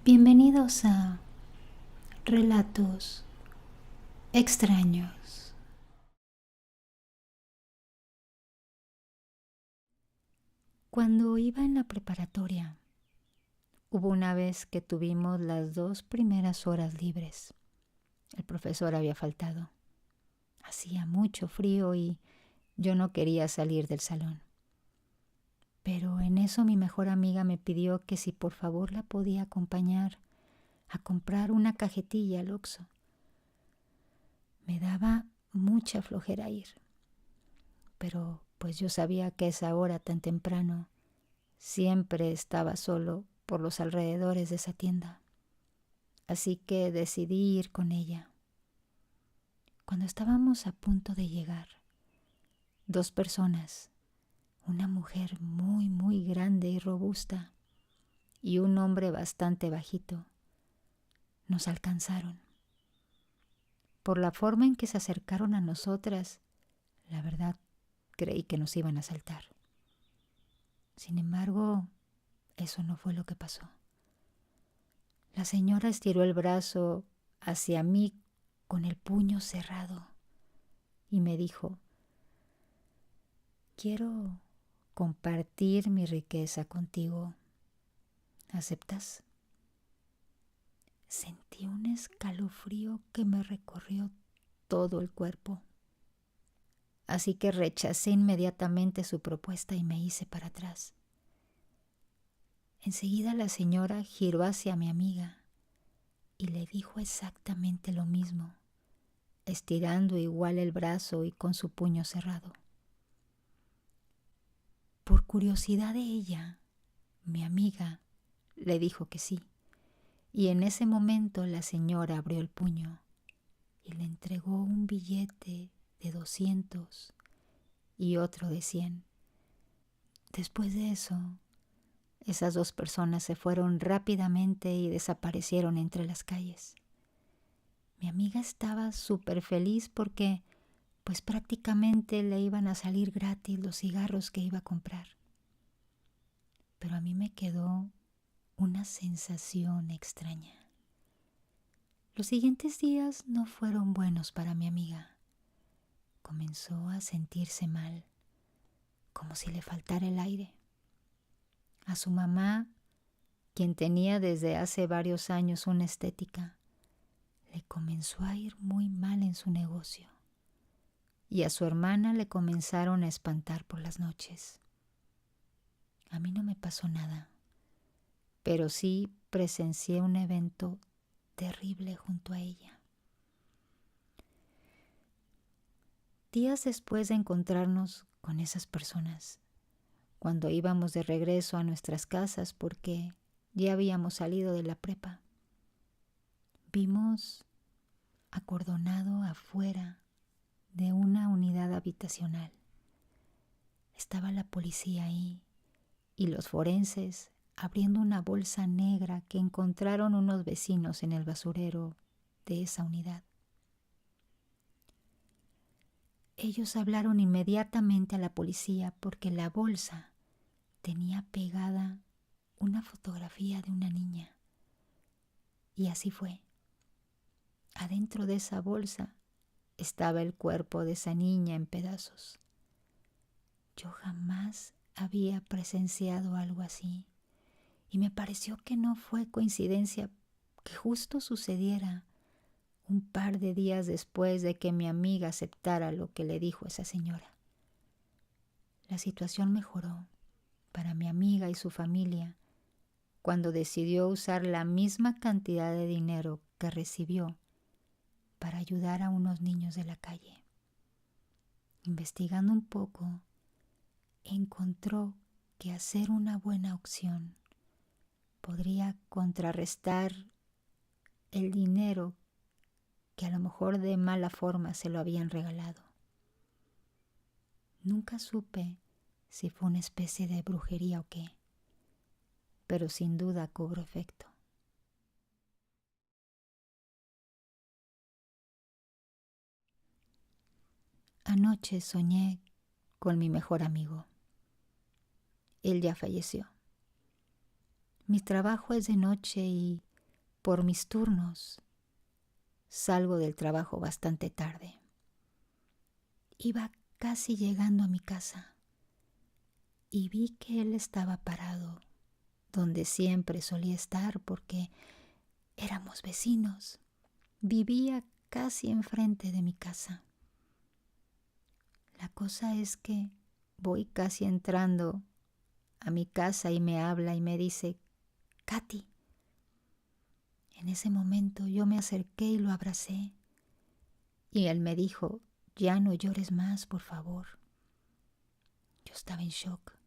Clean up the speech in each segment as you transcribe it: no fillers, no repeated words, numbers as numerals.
Bienvenidos a Relatos Extraños. Cuando iba en la preparatoria, hubo una vez que tuvimos las 2 primeras horas libres. El profesor había faltado. Hacía mucho frío y yo no quería salir del salón. Pero en eso mi mejor amiga me pidió que si por favor la podía acompañar a comprar una cajetilla al Oxxo. Me daba mucha flojera ir, pero pues yo sabía que a esa hora tan temprano siempre estaba solo por los alrededores de esa tienda. Así que decidí ir con ella. Cuando estábamos a punto de llegar, 2 personas, una mujer muy grande y robusta y un hombre bastante bajito, nos alcanzaron. Por la forma en que se acercaron a nosotras, la verdad creí que nos iban a asaltar. Sin embargo, eso no fue lo que pasó. La señora estiró el brazo hacia mí con el puño cerrado y me dijo: quiero compartir mi riqueza contigo. ¿Aceptas? Sentí un escalofrío que me recorrió todo el cuerpo. Así que rechacé inmediatamente su propuesta y me hice para atrás. Enseguida la señora giró hacia mi amiga y le dijo exactamente lo mismo, estirando igual el brazo y con su puño cerrado. Por curiosidad de ella, mi amiga le dijo que sí, y en ese momento la señora abrió el puño y le entregó un billete de 200 y otro de 100. Después de eso, esas 2 personas se fueron rápidamente y desaparecieron entre las calles. Mi amiga estaba súper feliz porque pues prácticamente le iban a salir gratis los cigarros que iba a comprar. Pero a mí me quedó una sensación extraña. Los siguientes días no fueron buenos para mi amiga. Comenzó a sentirse mal, como si le faltara el aire. A su mamá, quien tenía desde hace varios años una estética, le comenzó a ir muy mal en su negocio. Y a su hermana le comenzaron a espantar por las noches. A mí no me pasó nada, pero sí presencié un evento terrible junto a ella. Días después de encontrarnos con esas personas, cuando íbamos de regreso a nuestras casas porque ya habíamos salido de la prepa, vimos acordonado afuera de una unidad habitacional. Estaba la policía ahí y los forenses abriendo una bolsa negra que encontraron unos vecinos en el basurero de esa unidad. Ellos hablaron inmediatamente a la policía porque la bolsa tenía pegada una fotografía de una niña. Y así fue. Adentro de esa bolsa estaba el cuerpo de esa niña en pedazos. Yo jamás había presenciado algo así y me pareció que no fue coincidencia que justo sucediera un par de días después de que mi amiga aceptara lo que le dijo esa señora. La situación mejoró para mi amiga y su familia cuando decidió usar la misma cantidad de dinero que recibió para ayudar a unos niños de la calle. Investigando un poco, encontró que hacer una buena opción podría contrarrestar el dinero que a lo mejor de mala forma se lo habían regalado. Nunca supe si fue una especie de brujería o qué, pero sin duda cobró efecto. Anoche soñé con mi mejor amigo. Él ya falleció. Mi trabajo es de noche y por mis turnos, salgo del trabajo bastante tarde. Iba casi llegando a mi casa y vi que él estaba parado donde siempre solía estar porque éramos vecinos. Vivía casi enfrente de mi casa. La cosa es que voy casi entrando a mi casa y me habla y me dice: Katy. En ese momento yo me acerqué y lo abracé. Y él me dijo: ya no llores más, por favor. Yo estaba en shock.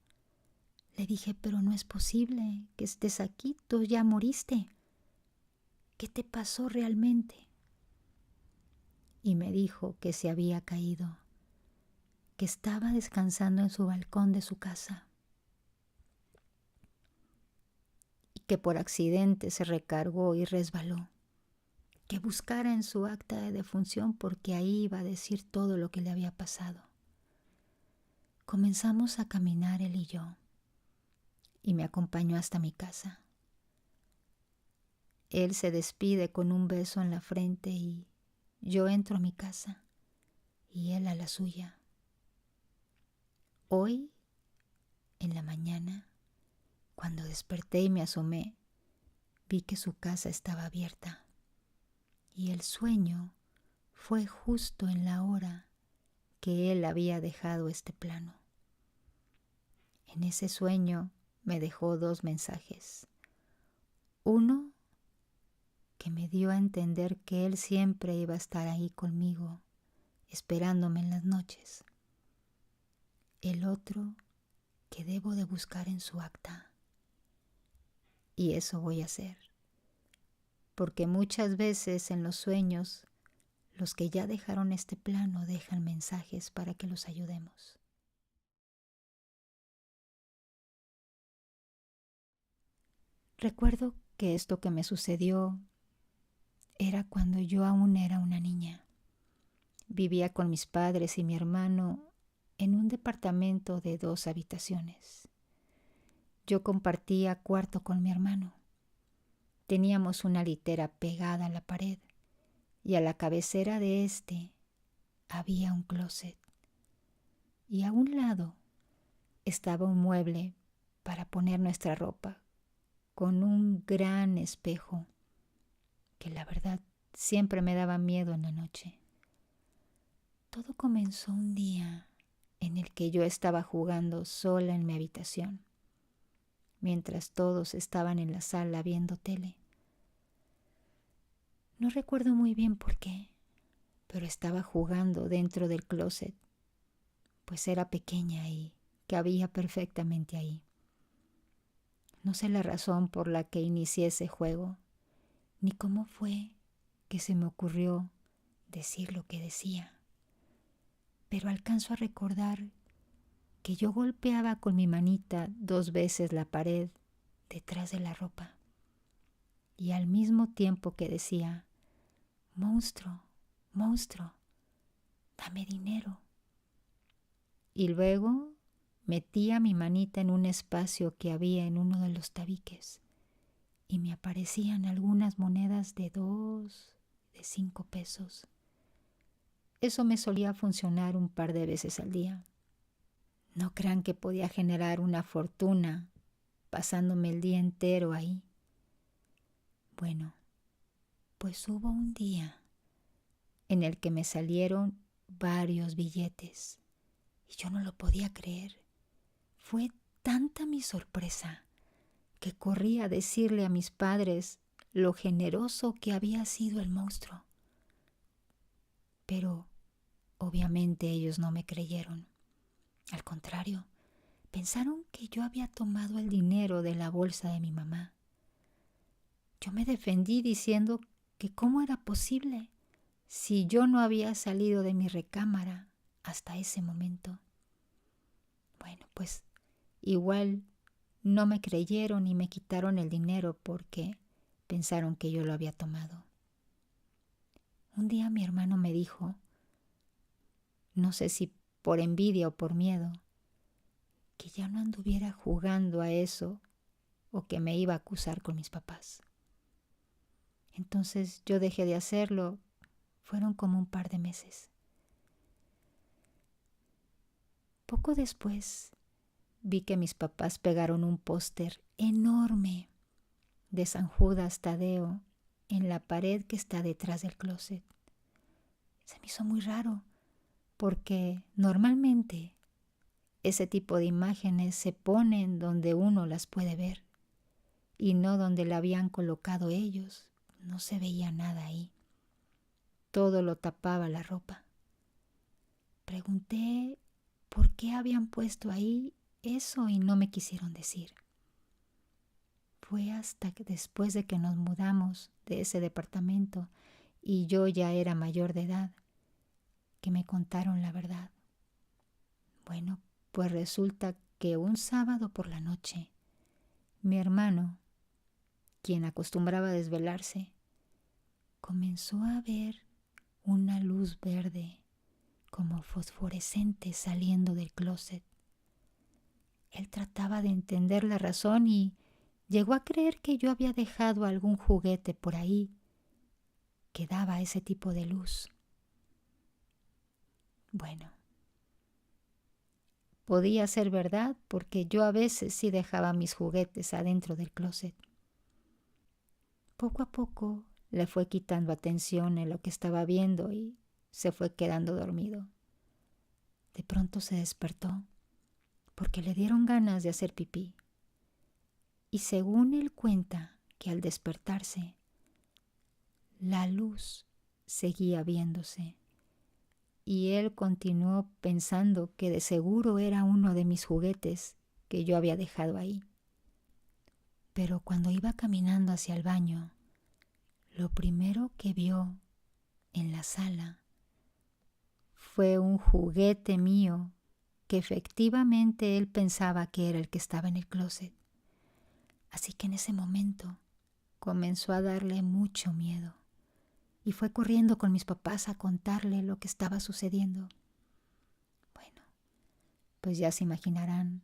Le dije: pero no es posible que estés aquí, tú ya moriste. ¿Qué te pasó realmente? Y me dijo que se había caído, que estaba descansando en su balcón de su casa y que por accidente se recargó y resbaló, que buscara en su acta de defunción porque ahí iba a decir todo lo que le había pasado. Comenzamos a caminar él y yo, y me acompañó hasta mi casa. Él se despide con un beso en la frente y yo entro a mi casa y él a la suya. Hoy, en la mañana, cuando desperté y me asomé, vi que su casa estaba abierta y el sueño fue justo en la hora que él había dejado este plano. En ese sueño me dejó 2 mensajes. Uno, que me dio a entender que él siempre iba a estar ahí conmigo, esperándome en las noches. El otro, que debo de buscar en su acta. Y eso voy a hacer, porque muchas veces en los sueños, los que ya dejaron este plano dejan mensajes para que los ayudemos. Recuerdo que esto que me sucedió era cuando yo aún era una niña. Vivía con mis padres y mi hermano en un departamento de 2 habitaciones. Yo compartía cuarto con mi hermano. Teníamos una litera pegada a la pared y a la cabecera de este había un closet. Y a un lado estaba un mueble para poner nuestra ropa con un gran espejo que la verdad siempre me daba miedo en la noche. Todo comenzó un día en el que yo estaba jugando sola en mi habitación, mientras todos estaban en la sala viendo tele. No recuerdo muy bien por qué, pero estaba jugando dentro del closet, pues era pequeña y cabía perfectamente ahí. No sé la razón por la que inicié ese juego, ni cómo fue que se me ocurrió decir lo que decía, pero alcanzo a recordar que yo golpeaba con mi manita 2 veces la pared detrás de la ropa y al mismo tiempo que decía: monstruo, monstruo, dame dinero. Y luego metía mi manita en un espacio que había en uno de los tabiques y me aparecían algunas monedas de 2, de 5 pesos. Eso me solía funcionar un par de veces al día. No crean que podía generar una fortuna pasándome el día entero ahí. Bueno, pues hubo un día en el que me salieron varios billetes y yo no lo podía creer. Fue tanta mi sorpresa que corrí a decirle a mis padres lo generoso que había sido el monstruo. Pero obviamente ellos no me creyeron. Al contrario, pensaron que yo había tomado el dinero de la bolsa de mi mamá. Yo me defendí diciendo que cómo era posible si yo no había salido de mi recámara hasta ese momento. Bueno, pues igual no me creyeron y me quitaron el dinero porque pensaron que yo lo había tomado. Un día mi hermano me dijo, no sé si por envidia o por miedo, que ya no anduviera jugando a eso o que me iba a acusar con mis papás. Entonces yo dejé de hacerlo. Fueron como un par de meses. Poco después vi que mis papás pegaron un póster enorme de San Judas Tadeo en la pared que está detrás del closet. Se me hizo muy raro porque normalmente ese tipo de imágenes se ponen donde uno las puede ver y no donde la habían colocado ellos. No se veía nada ahí. Todo lo tapaba la ropa. Pregunté por qué habían puesto ahí eso y no me quisieron decir. Fue hasta que después de que nos mudamos de ese departamento y yo ya era mayor de edad que me contaron la verdad. Bueno, pues resulta que un sábado por la noche, mi hermano, quien acostumbraba a desvelarse, comenzó a ver una luz verde como fosforescente saliendo del closet. Él trataba de entender la razón y llegó a creer que yo había dejado algún juguete por ahí que daba ese tipo de luz. Bueno, podía ser verdad porque yo a veces sí dejaba mis juguetes adentro del closet. Poco a poco le fue quitando atención en lo que estaba viendo y se fue quedando dormido. De pronto se despertó porque le dieron ganas de hacer pipí. Y según él cuenta que al despertarse, la luz seguía viéndose y él continuó pensando que de seguro era uno de mis juguetes que yo había dejado ahí. Pero cuando iba caminando hacia el baño, lo primero que vio en la sala fue un juguete mío que efectivamente él pensaba que era el que estaba en el closet. Así que en ese momento comenzó a darle mucho miedo y fue corriendo con mis papás a contarle lo que estaba sucediendo. Bueno, pues ya se imaginarán,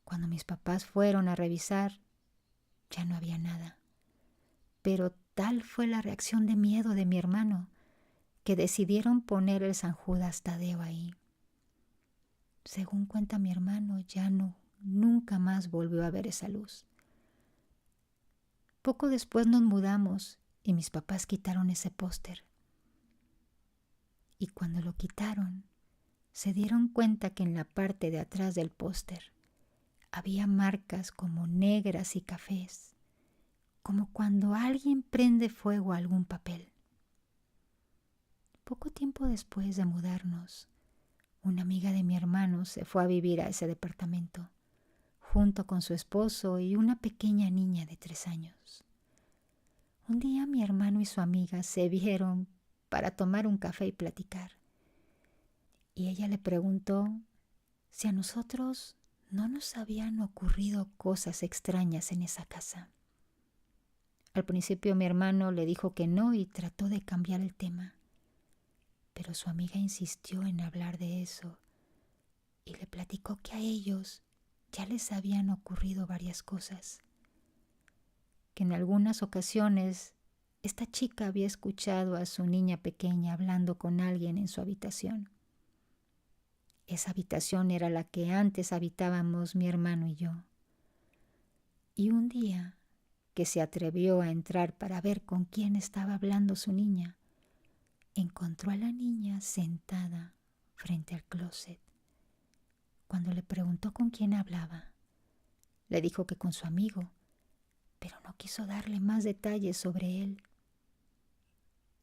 cuando mis papás fueron a revisar, ya no había nada. Pero tal fue la reacción de miedo de mi hermano que decidieron poner el San Judas Tadeo ahí. Según cuenta mi hermano, nunca más volvió a ver esa luz. Poco después nos mudamos y mis papás quitaron ese póster. Y cuando lo quitaron, se dieron cuenta que en la parte de atrás del póster había marcas como negras y cafés, como cuando alguien prende fuego a algún papel. Poco tiempo después de mudarnos, una amiga de mi hermano se fue a vivir a ese departamento, junto con su esposo y una pequeña niña de 3 años. Un día mi hermano y su amiga se vieron para tomar un café y platicar. Y ella le preguntó si a nosotros no nos habían ocurrido cosas extrañas en esa casa. Al principio mi hermano le dijo que no y trató de cambiar el tema, pero su amiga insistió en hablar de eso y le platicó que a ellos ya les habían ocurrido varias cosas, que en algunas ocasiones esta chica había escuchado a su niña pequeña hablando con alguien en su habitación. Esa habitación era la que antes habitábamos mi hermano y yo. Y un día que se atrevió a entrar para ver con quién estaba hablando su niña, encontró a la niña sentada frente al closet. Cuando le preguntó con quién hablaba, le dijo que con su amigo, pero no quiso darle más detalles sobre él.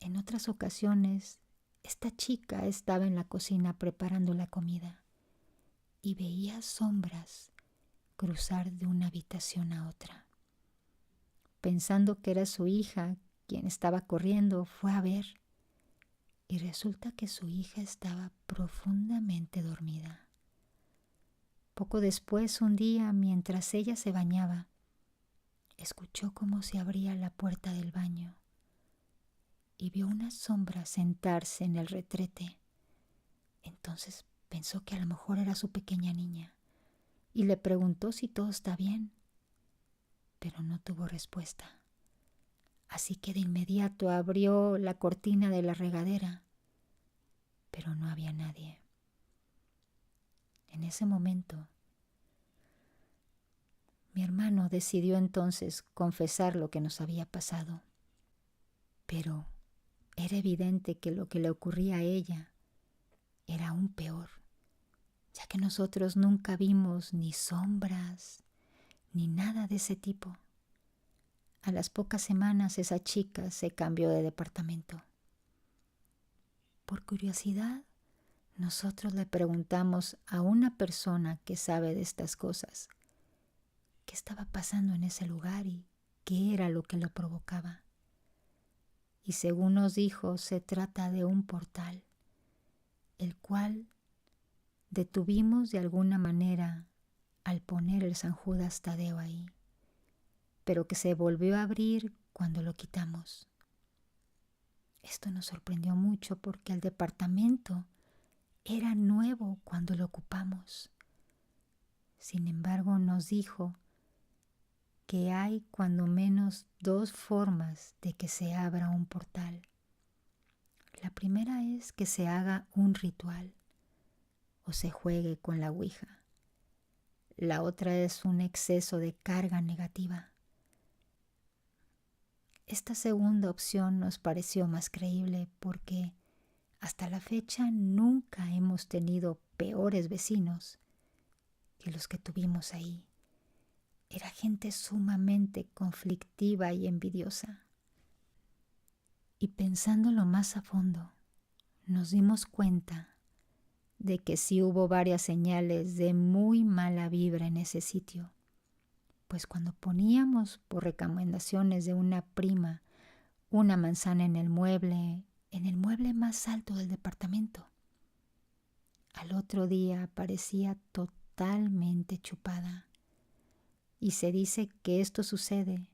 En otras ocasiones, esta chica estaba en la cocina preparando la comida y veía sombras cruzar de una habitación a otra. Pensando que era su hija quien estaba corriendo, fue a ver y resulta que su hija estaba profundamente dormida. Poco después, un día, mientras ella se bañaba, escuchó cómo se abría la puerta del baño y vio una sombra sentarse en el retrete. Entonces pensó que a lo mejor era su pequeña niña y le preguntó si todo está bien, pero no tuvo respuesta. Así que de inmediato abrió la cortina de la regadera, pero no había nadie. En ese momento, mi hermano decidió entonces confesar lo que nos había pasado, pero era evidente que lo que le ocurría a ella era aún peor, ya que nosotros nunca vimos ni sombras ni nada de ese tipo. A las pocas semanas esa chica se cambió de departamento. Por curiosidad, nosotros le preguntamos a una persona que sabe de estas cosas qué estaba pasando en ese lugar y qué era lo que lo provocaba. Y según nos dijo, se trata de un portal, el cual detuvimos de alguna manera al poner el San Judas Tadeo ahí, pero que se volvió a abrir cuando lo quitamos. Esto nos sorprendió mucho porque el departamento era nuevo cuando lo ocupamos. Sin embargo, nos dijo que hay cuando menos 2 formas de que se abra un portal. La primera es que se haga un ritual o se juegue con la ouija. La otra es un exceso de carga negativa. Esta segunda opción nos pareció más creíble porque hasta la fecha nunca hemos tenido peores vecinos que los que tuvimos ahí. Era gente sumamente conflictiva y envidiosa. Y pensándolo más a fondo, nos dimos cuenta de que sí hubo varias señales de muy mala vibra en ese sitio, pues cuando poníamos por recomendaciones de una prima una manzana en el mueble más alto del departamento, al otro día parecía totalmente chupada. Y se dice que esto sucede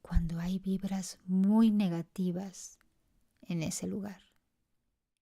cuando hay vibras muy negativas en ese lugar.